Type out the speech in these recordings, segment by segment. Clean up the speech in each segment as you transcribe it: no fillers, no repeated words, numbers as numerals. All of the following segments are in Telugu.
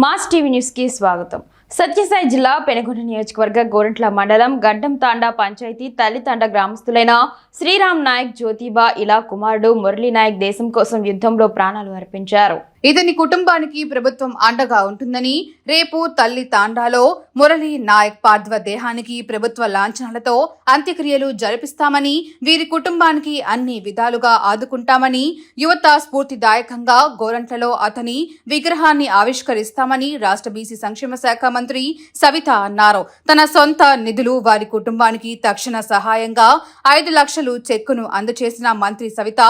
మాస్ టీవీ న్యూస్ కి స్వాగతం. సత్యసాయి జిల్లా పెనుగొండ నియోజకవర్గ గోరంట్ల మండలం గడ్డం తాండా పంచాయతీ తల్లితండ గ్రామస్తులైన శ్రీరామ్ నాయక్ జ్యోతిబా ఇలా కుమారుడు మురళీ నాయక్ దేశం కోసం యుద్ధంలో ప్రాణాలు అర్పించారు. ఇతని కుటుంబానికి ప్రభుత్వం అండగా ఉంటుందని రేపు తల్లి తాండాలో మురళీ నాయక్ పార్థివ దేహానికి ప్రభుత్వ లాంఛనాలతో అంత్యక్రియలు జరిపిస్తామని, వీరి కుటుంబానికి అన్ని విధాలుగా ఆదుకుంటామని, యువత స్ఫూర్తిదాయకంగా గోరంట్లలో అతని విగ్రహాన్ని ఆవిష్కరిస్తామని రాష్ట్ర బీసీ సంక్షేమ శాఖ మంత్రి సవిత అన్నారు. తన సొంత నిధులు వారి కుటుంబానికి తక్షణ సహాయంగా 5 లక్షలు చెక్కును అందజేసిన మంత్రి సవిత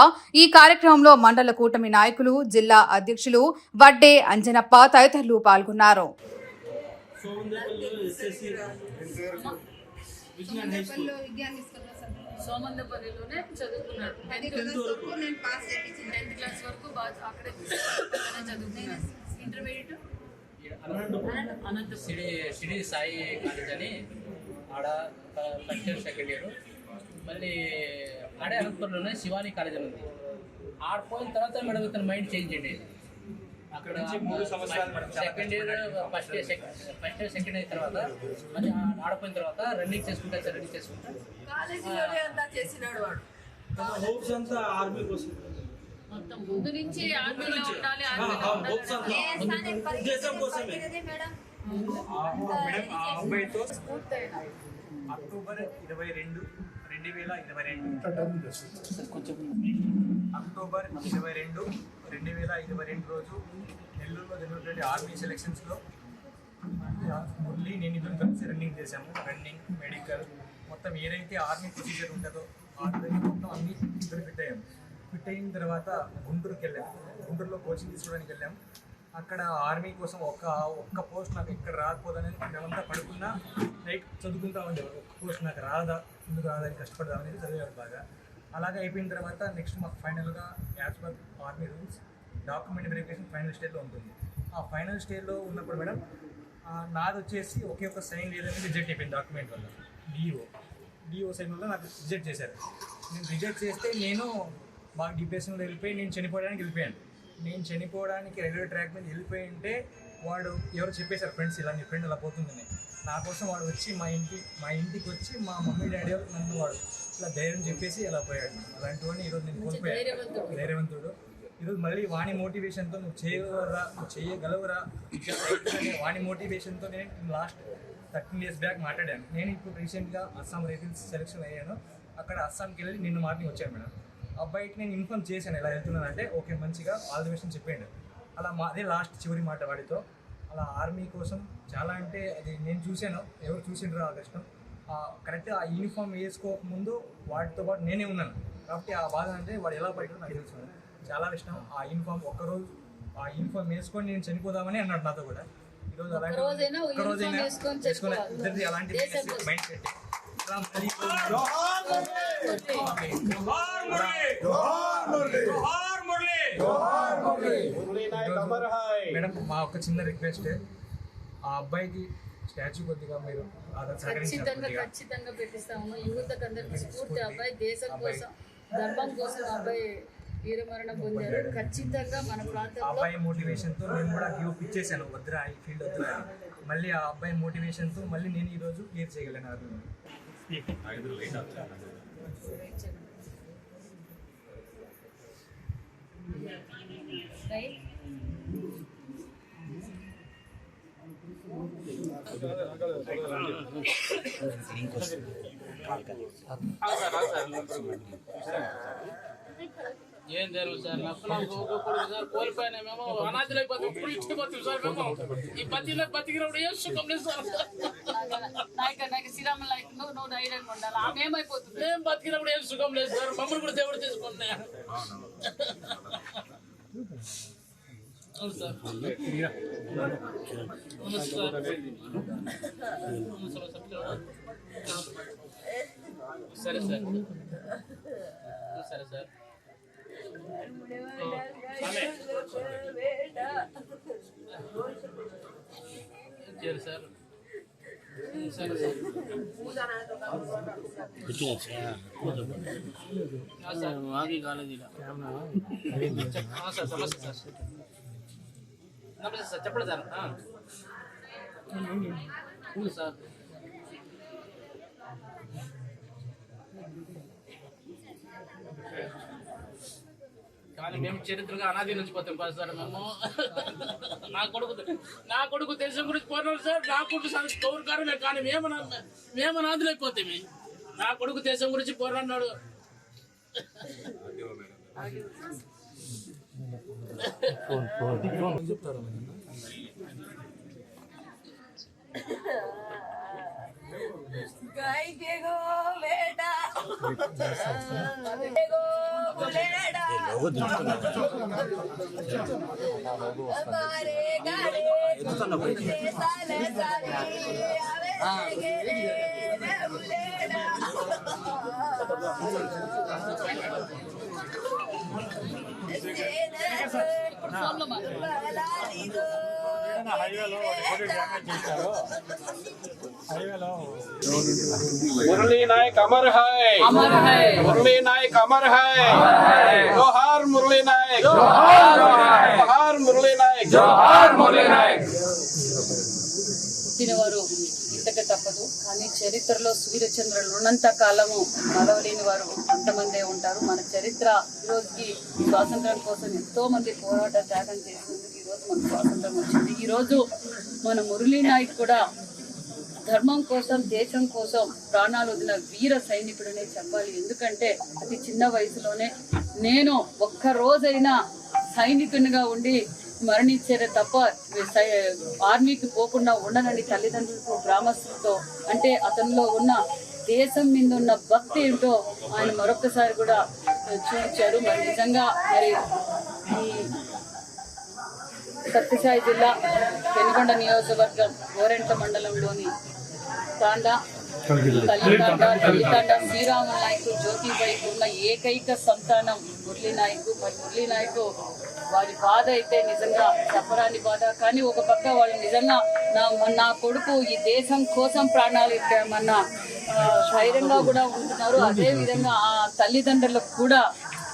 ఈ కార్యక్రమంలో మండల కూటమి నాయకులు, జిల్లా అధ్యక్షులు వడ్డే అంజనప్ప తదితరులు పాల్గొన్నారు. సోమందపల్లిలోనే చదువుకున్నాడు. 10th క్లాస్ వరకు అక్కడే చదువుకున్నాడు. ఇంటర్మీడియట్ అనంతపురం సిడి సాయి కాలేజ్ అని ఆడ ఫస్ట్ ఇయర్ సెకండ్ ఇయర్, మళ్ళీ ఆడే అనంతపురంలోనే శివాని కాలేజ్ అని ఉంది. ఆడిపోయిన తర్వాత మేడం ఇతను మైండ్ చేంజ్ అండి. అక్కడ second year first year second year తర్వాత మళ్ళీ ఆడిపోయిన తర్వాత రన్నింగ్ చేసుకుంటా మొత్తం ముందు నుంచి ఆర్మీలో ఉండాలి. అక్టోబర్ 22, 2022 రోజు నెల్లూరులో జరిగినటువంటి ఆర్మీ సెలక్షన్స్లో మురళి నేను ఇద్దరు కలిసి రన్నింగ్ చేశాము. రన్నింగ్, మెడికల్ మొత్తం ఏదైతే ఆర్మీ ప్రొసీజర్ ఉంటుందో మొత్తం అన్ని ఇద్దరు ఫిట్ అయిన తర్వాత గుంటూరుకి వెళ్ళాము. గుంటూరులో కోచింగ్ తీసుకోవడానికి వెళ్ళాము. అక్కడ ఆర్మీ కోసం ఒక్క పోస్ట్ నాకు ఎక్కడ రాకపోదని మేమంతా పడుకున్నా నైట్ చదువుకుంటా ఉండేవారు. ఒక్క పోస్ట్ నాకు రాదా, ఎందుకు రాదని కష్టపడదామనేది చదివేవారు బాగా. అలాగే అయిపోయిన తర్వాత నెక్స్ట్ మాకు ఫైనల్గా as per army rules document verification final స్టేజ్లో ఉంటుంది. ఆ ఫైనల్ స్టేజ్లో ఉన్నప్పుడు మేడం నాది వచ్చేసి ఒకే ఒక సైన్ లేదని రిజెక్ట్ అయిపోయింది డాక్యుమెంట్ వల్ల. డిఓ సైన్ వల్ల నాకు రిజెక్ట్ చేశారు. నేను రిజెక్ట్ చేస్తే నేను బాగా డిప్రెషన్లో వెళ్ళిపోయి నేను చనిపోవడానికి వెళ్ళిపోయాను. నేను చనిపోవడానికి రైల్వే ట్రాక్ మీద వెళ్ళిపోయి ఉంటే వాడు ఎవరు చెప్పేశారు, ఫ్రెండ్స్ ఇలా మీ ఫ్రెండ్ ఇలా పోతుందని. నా కోసం వాడు వచ్చి మా ఇంటికి వచ్చి మా మమ్మీ డాడీ నన్ను వాడు ఇలా ధైర్యం చెప్పేసి ఇలా పోయాడు. అలాంటి వాడిని ఈరోజు నేను కోల్పోయాను. ధైర్యవంతుడు. ఈరోజు మళ్ళీ వాణి మోటివేషన్తో నువ్వు చేయగలవురా వాణి మోటివేషన్తో నేను లాస్ట్ 13 days బ్యాక్ మాట్లాడాను. నేను ఇప్పుడు రీసెంట్గా అస్సాం రైఫిల్స్ సెలెక్షన్ అయ్యాను. అక్కడ అస్సాంకి వెళ్ళి నిన్న మార్నింగ్ వచ్చాను మేడం. అబ్బాయికి నేను ఇన్ఫార్మ్ చేశాను ఇలా వెళ్తున్నాను అంటే ఓకే మంచిగా ఆల్ ది బెస్ట్ చెప్పాడు. అలా అదే లాస్ట్ చివరి మాట వాడితో. అలా ఆర్మీ కోసం చాలా అంటే అది నేను చూశాను, ఎవరు చూసిండ్రో ఆ కష్టం. కరెక్ట్ ఆ యూనిఫామ్ వేసుకోకముందు వాటితో పాటు నేనే ఉన్నాను కాబట్టి ఆ బాధ అంటే వాడు ఎలా పడ్డాడో నాకు తెలుసు. చాలా ఇష్టం ఆ యూనిఫామ్. ఒక్కరోజు ఆ యూనిఫామ్ వేసుకొని నేను చనిపోదామని అన్నాడు నాతో కూడా. ఈరోజు అలాంటి ఒక్కరోజైనా వేసుకొని ఇద్దరిది అలాంటి మైండ్ సెట్. మేడం మా ఒక చిన్న రిక్వెస్ట్, ఆ అబ్బాయికి స్టాచ్యూ కొద్దిగా మీరు ఖచ్చితంగా పెట్టిస్తాము. యువతకు అందరికి స్ఫూర్తి. అబ్బాయి దేశం కోసం, ధర్మం కోసం అబ్బాయి వీరమరణం పొందారు. ఖచ్చితంగా మన ప్రాంతంలో అబ్బాయి మోటివేషన్తో నేను కూడా గివ్ ఇచ్చేసాను, వద్దురా ఈ ఫీల్డ్ వద్దురా. మళ్ళీ ఆ అబ్బాయి మోటివేషన్తో మళ్ళీ నేను ఈరోజు క్లియర్ చేయగలను. ఏం జరుగుతుంది సార్? సార్ కోల్పోయినా మేము అనాథలైపోతే ఇప్పుడు ఇచ్చిపోతుంది సార్. మేము ఈ బతిలో బతికినప్పుడు ఏం సుఖం లేదు సార్. శ్రీరామ లైక్ నువ్వు ధైర్యంగా ఉండాలి. ఆమె ఏమైపోతుంది? మేము బతికినప్పుడు ఏం సుఖం లేదు సార్. మమ్మల్ని కూడా దేవుడు తీసుకున్నా. అవును సార్. సరే సార్, సరే సార్. సరే సార్, సరే సార్. మాకి కాలేజీలో సార్ సమస్య సార్. నమస్తే సార్, చెప్పండి సార్. ఉంది సార్. కానీ మేము చరిత్రగా అనాది నుంచి పోతాం కదా సార్. మేము నా కొడుకు దేశం గురించి పోరాడు సార్. నా కొడుకు సార్ గౌరవకారమే, కానీ మేము అనాథులైపోతామే. నా కొడుకు దేశం గురించి పోరాడినాడు. गाय के गो बेटा गो बुलेड़ा हमारे गाड़े साले साले आवे गे बुलेड़ा मुरली नायक अमर है, मुरली नायक अमर है, जोहार मुरली नायक, जोहार मुरली नायक, जोहार मुरली नायक. పుట్టినవారు ఇంతక తప్పదు, కానీ చరిత్రలో సూర్యచంద్రులు ఉన్నంత కాలము మరవలేని వారు అంతమందే ఉంటారు. మన చరిత్ర ఈరోజుకి స్వాతంత్రం కోసం ఎంతో మంది పోరాట త్యాగం చేసినందుకు ఈరోజు మనకు స్వాతంత్రం వచ్చింది. ఈరోజు మన మురళీ నాయక్ కూడా ధర్మం కోసం, దేశం కోసం ప్రాణాలు వదిలిన వీర సైనికుడనే చెప్పాలి. ఎందుకంటే అతి చిన్న వయసులోనే నేను ఒక్క రోజైనా సైనికునిగా ఉండి మరణించేదే తప్ప ఆర్మీకి పోకుండా ఉండనని తల్లిదండ్రులతో, గ్రామస్తులతో, అంటే అతనిలో ఉన్న దేశం మీద ఉన్న భక్తి ఏంటో ఆయన మరొకసారి కూడా చూపించారు. మరి నిజంగా మరి ఈ సత్యసాయి జిల్లా పెనుగొండ నియోజకవర్గం గోరెంట్ల మండలంలోని తల్లితాండా శ్రీరామ నాయకు జ్యోతిబాయికి ఉన్న ఏకైక సంతానం మురళీ నాయకు. మరి మురళీ నాయకు వారి బాధ అయితే నిజంగా చెప్పరాని బాధ. కానీ ఒక పక్క వాళ్ళు నిజంగా నా కొడుకు ఈ దేశం కోసం ప్రాణాలు ఇచ్చామన్న ధైర్యంగా కూడా ఉంటున్నారు. అదే విధంగా ఆ తల్లిదండ్రులకు కూడా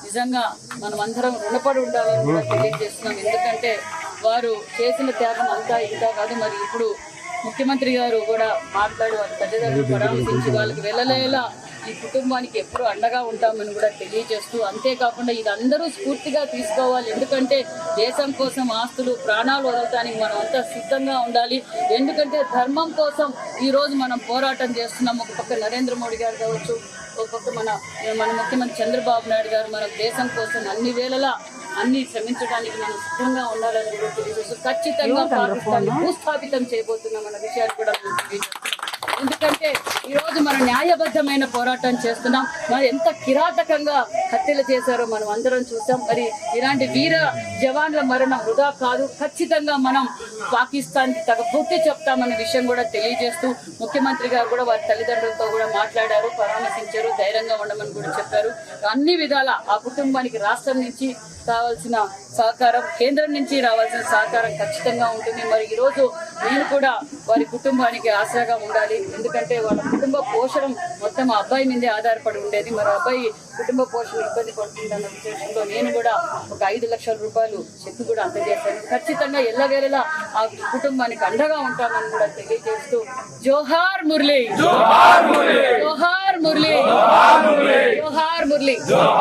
నిజంగా మనం అందరం రుణపడి ఉండాలని కూడా తెలియజేస్తున్నాం. ఎందుకంటే వారు చేసిన త్యాగం అంతా ఇంత కాదు. మరి ఇప్పుడు ముఖ్యమంత్రి గారు కూడా మాట్లాడి వారి తల్లిదండ్రులు పరామర్శించి వాళ్ళకి వెళ్ళలేలా ఈ కుటుంబానికి ఎప్పుడు అండగా ఉంటామని కూడా తెలియజేస్తూ, అంతేకాకుండా ఇది అందరూ స్ఫూర్తిగా తీసుకోవాలి. ఎందుకంటే దేశం కోసం ఆస్తులు, ప్రాణాలు వదలటానికి మనం అంతా సిద్ధంగా ఉండాలి. ఎందుకంటే ధర్మం కోసం ఈరోజు మనం పోరాటం చేస్తున్నాం. ఒక పక్క నరేంద్ర మోడీ గారు కావచ్చు, ఒక పక్క మన ముఖ్యమంత్రి చంద్రబాబు నాయుడు గారు మన దేశం కోసం అన్ని వేళలా అన్ని శ్రమించడానికి మనం సిద్ధంగా ఉండాలని కూడా తెలియజేస్తూ, ఖచ్చితంగా పాకిస్తాన్ని భూస్థాపితం చేయబోతున్నాం అన్న విషయాన్ని కూడా మనం తెలియజేస్తున్నాం. ఎందుకంటే ఈరోజు మనం న్యాయబద్ధమైన పోరాటం చేస్తున్నాం. మరి ఎంత కిరాతకంగా హత్యలు చేశారో మనం అందరం చూసాం. మరి ఇలాంటి వీర జవాన్ల మరణం వృధా కాదు. ఖచ్చితంగా మనం పాకిస్తాన్కి తగ బుద్ధి చెప్తామన్న విషయం కూడా తెలియజేస్తూ, ముఖ్యమంత్రి గారు కూడా వారి తల్లిదండ్రులతో కూడా మాట్లాడారు, పరామర్శించారు, ధైర్యంగా ఉండమని కూడా చెప్పారు. అన్ని విధాల ఆ కుటుంబానికి రాష్ట్రం నుంచి కావాల్సిన సహకారం, కేంద్రం నుంచి రావాల్సిన సహకారం ఖచ్చితంగా ఉంటుంది. మరి ఈరోజు నేను కూడా వారి కుటుంబానికి ఆసరాగా ఉండాలి. ఎందుకంటే వాళ్ళ కుటుంబ పోషణ మొత్తం ఆ అబ్బాయి మీదే ఆధారపడి ఉండేది. మరి అబ్బాయి కుటుంబ పోషణ ఇబ్బంది పడుతుందన్న ఉద్దేశంలో నేను కూడా ఒక 5 లక్షల రూపాయలు చెక్ కూడా అందజేశాను. ఖచ్చితంగా ఎల్లవేళలా ఆ కుటుంబానికి అండగా ఉంటామని కూడా తెలియజేస్తూ, జోహార్ మురళీ, జోహార్ మురళీ, జోహార్ మురళీ, జోహార్ మురళీ.